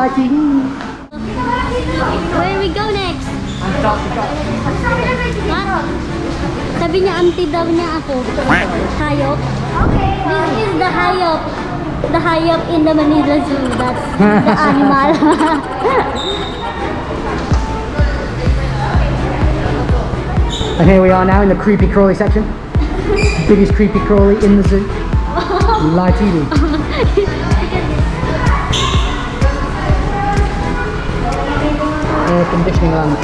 lighting. Where we go next? What? Sabi niya, auntie daw niya ako. Hayop. Okay. This is the hayop. The hayop in the Manila Zoo. That's the animal. And here we are now in the creepy crawly section. Biggest creepy crawly in the zoo. Live TV. Air conditioning lounge.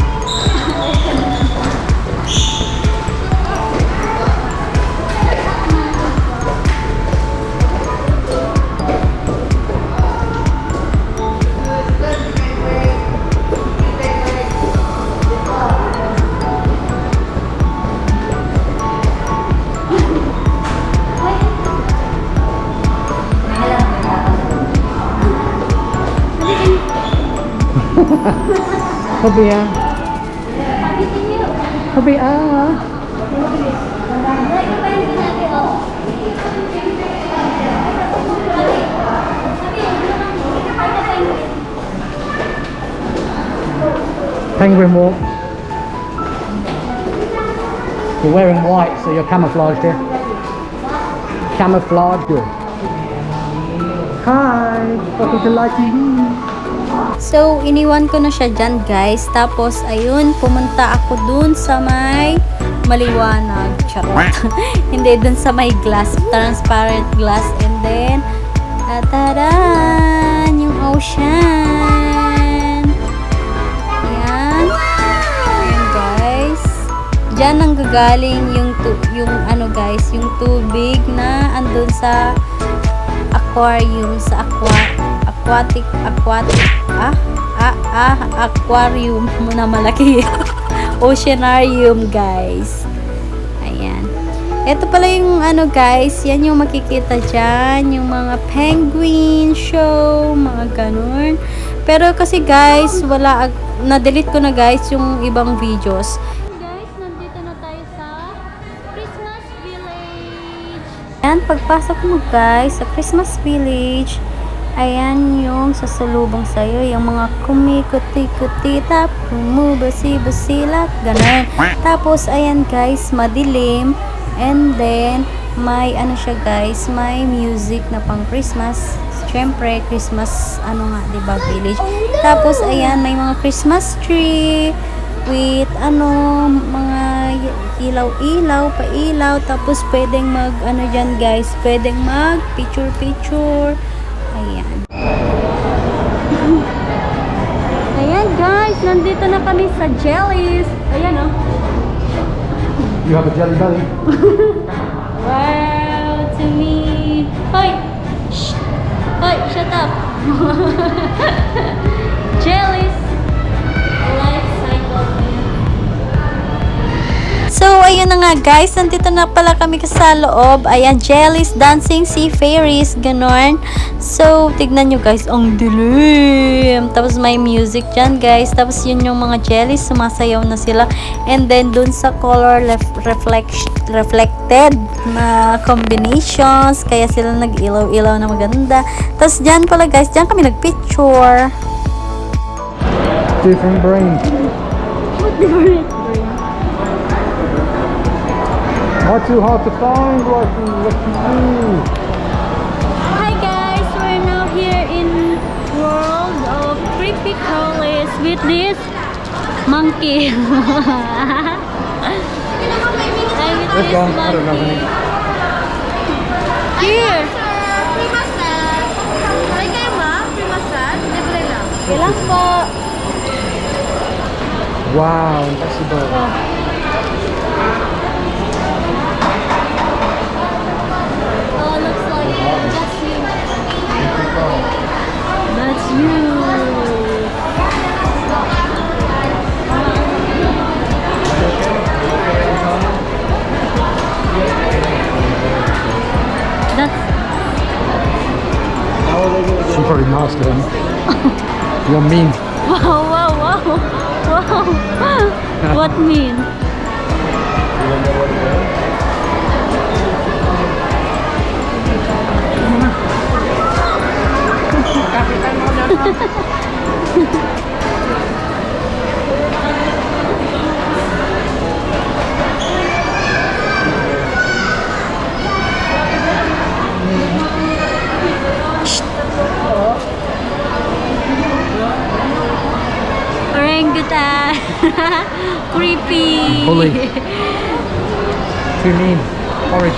Hobi ah. Hobi ah. Penguin walk. You're wearing white, so you're camouflaged here. Camouflaged. Hi, welcome to Live TV. So, iniwan ko na siya dyan, guys. Tapos, ayun, pumunta ako dun sa may maliwanag. Charot. Hindi, dun sa may glass, transparent glass. And then, tataran! Yung ocean. Ayan. Ayan, guys. Dyan ang gagaling yung ano, guys, yung tubig na andun sa aquarium, sa aquarium na malaki. Oceanarium, guys. Ayan. Ito pala yung ano, guys, yan yung makikita dyan, yung mga penguin show, mga ganun. Pero kasi, guys, wala, na-delete ko na, guys, yung ibang videos. Guys, nandito na tayo sa Christmas Village. Ayan, pagpasok mo, guys, sa Christmas Village, ayan yung sasalubong sa'yo, yung mga kumikuti-kuti, tap, kumubasi-basilat, ganun. Tapos, ayan, guys, madilim, and then, may ano siya, guys, may music na pang Christmas. Siyempre, Christmas, ano nga, diba, village. Tapos, ayan, may mga Christmas tree, with, ano, mga ilaw-ilaw, pailaw. Tapos, pwedeng mag, ano dyan, guys, pwedeng mag picture-picture. Ayan. Ayan, guys, nandito na kami sa Jellies. Ayan, oh. You have a jelly belly. Wow, to me. Hoy! Shh! Hoy, shut up! Jellies! Life cycle. So, ayun na nga, guys. Nandito na pala kami sa loob. Ayan, Jellies, dancing sea fairies, ganon. So, tignan nyo, guys. Ang dilim. Tapos, may music dyan, guys. Tapos, yun yung mga Jellies. Sumasayaw na sila. And then, dun sa color reflected na combinations. Kaya sila nag-ilaw-ilaw na maganda. Tapos, dyan pala, guys. Dyan kami nag-picture. Different brain. What different brain? Not too hard to find, what you do. Hi guys, we're now here in world of creepy crawlies with this monkey. I'm with Which this one? I don't know the monkey. name. Here. Ilan po? Wow, impossible. Oh, looks like that's you. That's you. That's She's probably masculine. You're mean. wow, wow, wow, wow. What mean? Creepy. Bully. Too mean. Horrid.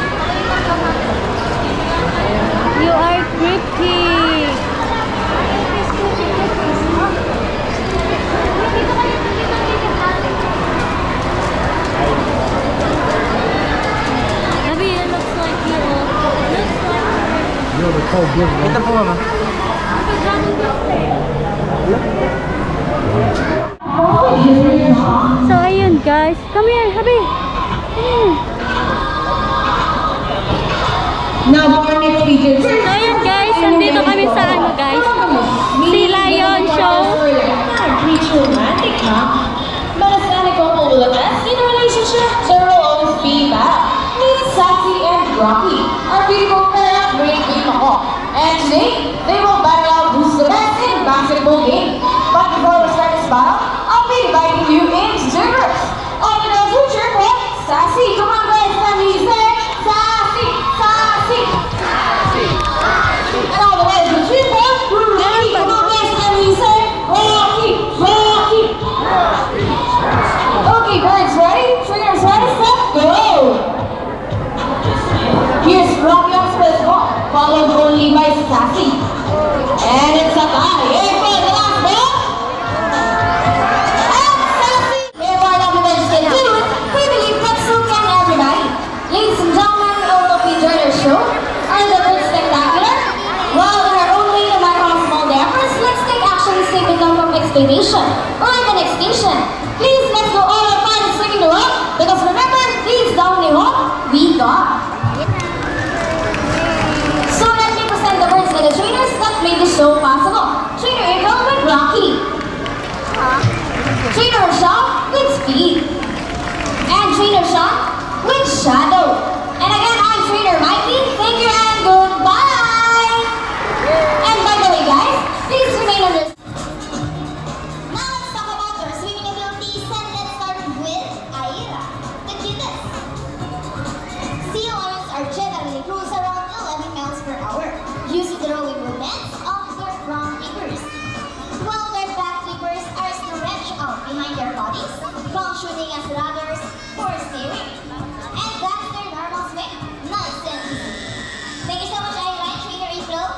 You are creepy. Maybe it looks like you. Looks like You're the cold blood. Ito po mama. So ayun guys, come here, Habi. Come here. Now for our next feature. So ayun guys, nandito kami sa ano guys, si Lion Show. Reach romantic, ha? Malasani ko po ulakas in a relationship. There will always be that. Meet Sassy and Rocky. Our beautiful pair great game ako. And today, they will battle out who's the best in basketball game. But before we start this battle, I'll be inviting you into the groups. On the future, Sassy, come on guys, let me say Sassy, Sassy, Sassy, Sassy. And all the way to the triple, Rocky, come on guys, let me say Rocky, Rocky, Rocky. Okay, birds ready? Trainers ready? Set, go! Here's Rocky on first ball, followed only by Sassy. And it's a tie. Here for the last ball. And Sassy. Here for the Wednesday dude. We believe that so can everybody. Ladies and gentlemen, we all hope you enjoyed our show. Are the birds spectacular? Well, in our own way, no matter how small the efforts, let's take action and save them from exploitation or even extinction. Please, let's go all our fun and swinging the rock. Because remember, these down the rock, we got. So let me present the birds and the trainers that made the show possible. Trainer April with Rocky. Trainer Rochelle with Speed. And Trainer Sean with Shadow. And again, I'm Trainer Mikey. Thank you and goodbye. And by the way, guys, please remain on this. Now let's talk about our swimming abilities and let's start with Aira, the cutest. Sea lions are generally cruise around 11 miles per hour, using the rowing movements of their front flippers, while their back flippers are stretched out behind their bodies, functioning as rudders for steering. And that's their normal swim. Nice and easy. Thank you so much, Aira and Trainer April.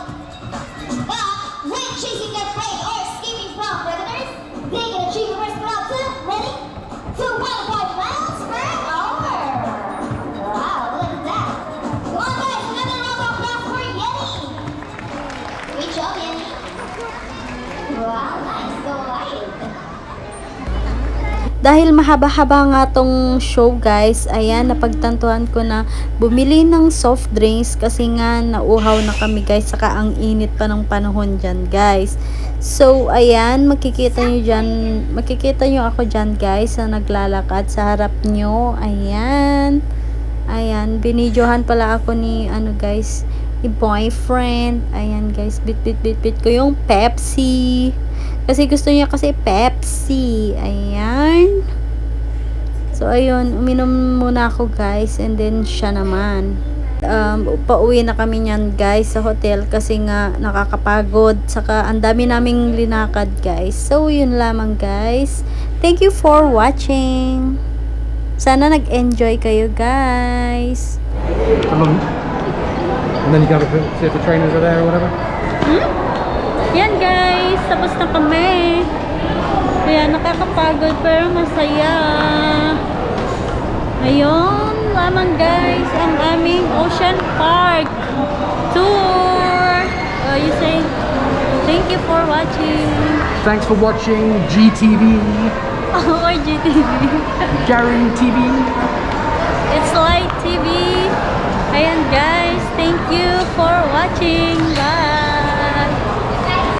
But when chasing their prey or escaping from predators, they can achieve a burst of ready to 1.5 miles per hour. Wow, look at that. Come on guys, another round of applause for Yenny. Great job, Yenny. Wow, nice. Go light. Dahil mahaba-haba nga tong show guys, ayan, napagtantuhan ko na bumili ng soft drinks kasi nga nauhaw na kami guys, saka ang init pa ng panahon dyan guys. So ayan, makikita nyo ako dyan guys na naglalakad sa harap nyo. Ayan, ayan, binidyohan pala ako ni ano guys, ni boyfriend. Ayan guys, bit ko yung Pepsi. Kasi gusto niya kasi Pepsi. Ayan. So, ayun. Uminom muna ako, guys. And then, siya naman. Pauwi na kami niyan, guys, sa hotel. Kasi nga, nakakapagod. Saka, ang dami naming linakad, guys. So, yun lamang, guys. Thank you for watching. Sana nag-enjoy kayo, guys. And then you gotta see if the trainers are there or whatever. Yan guys, tapos na kami. Kaya nakakapagod pero masaya. Ayun lamang guys, ang aming Ocean Park tour. You say, thank you for watching. Thanks for watching GTV. Or GTV. Gary TV. It's Light TV. Ayan guys, thank you for watching. Bye.